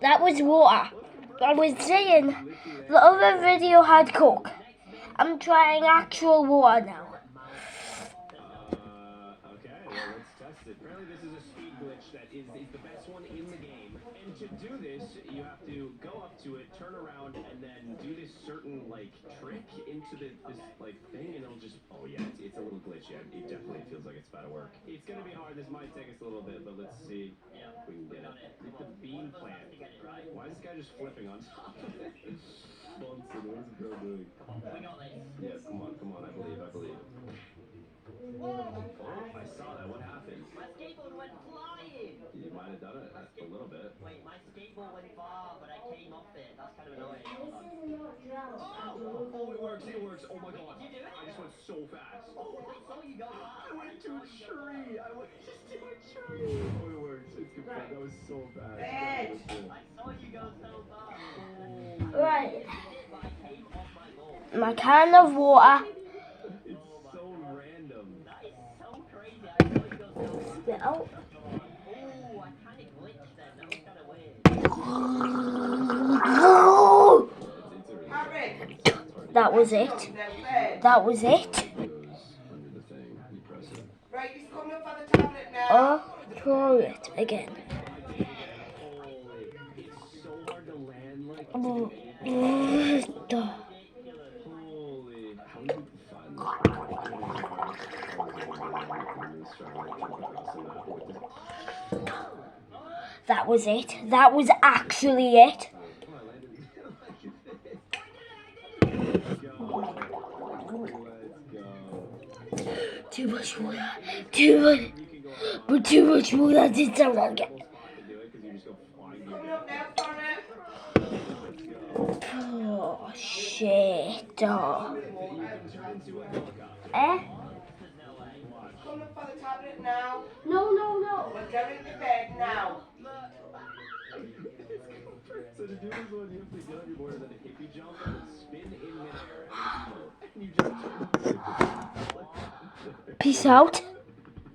That was water. I was saying the other video had Coke. I'm trying actual water now. Okay, well, let's test it. Apparently this is a speed glitch that is the best one in the game. And to do this, you have to go up to it, turn around, and then do this certain, like, trick into this, like, thing, and it'll just... Oh, yeah, it's a little glitch. Yeah, it definitely feels like it's about to work. It's going to be hard. This might take us a little bit, but let's see if we can get it. It's the bean plant. Why is this guy just flipping on top of it? Bunsen, what is the girl doing? We got this. Yeah, come on. I believe. Oh, I saw that. What happened? My skateboard went flying. You might have done it a little bit. Wait, my skateboard went far, but I came off it. That's kind of annoying. Oh, it works. Oh my god. Did you do it? I just went so fast. Oh, I saw you go fast. I went to a tree. I went just to a tree. Oh, it works. It's good. That was so fast. I saw you go so fast. Right. But I came off my ball. My can of water. It's so random. That is so crazy. I saw you go so fast. Spit out. Oh, I kind of glitched then. That was kind of weird. That was it. That was it. Under the thing. You press it. Right, he's coming up on the tablet now. Throw it again. It's so hard to land like Oh, holy. How do you find that was it. That was actually it. Too much water. But too much water did sound like it. Coming up now, Connor. Oh, shit. Oh. Coming up on the tablet now. No. We're going to bed now. So to do this one, you have to get on your board and then hippie jump and spin in midair and you just Peace out.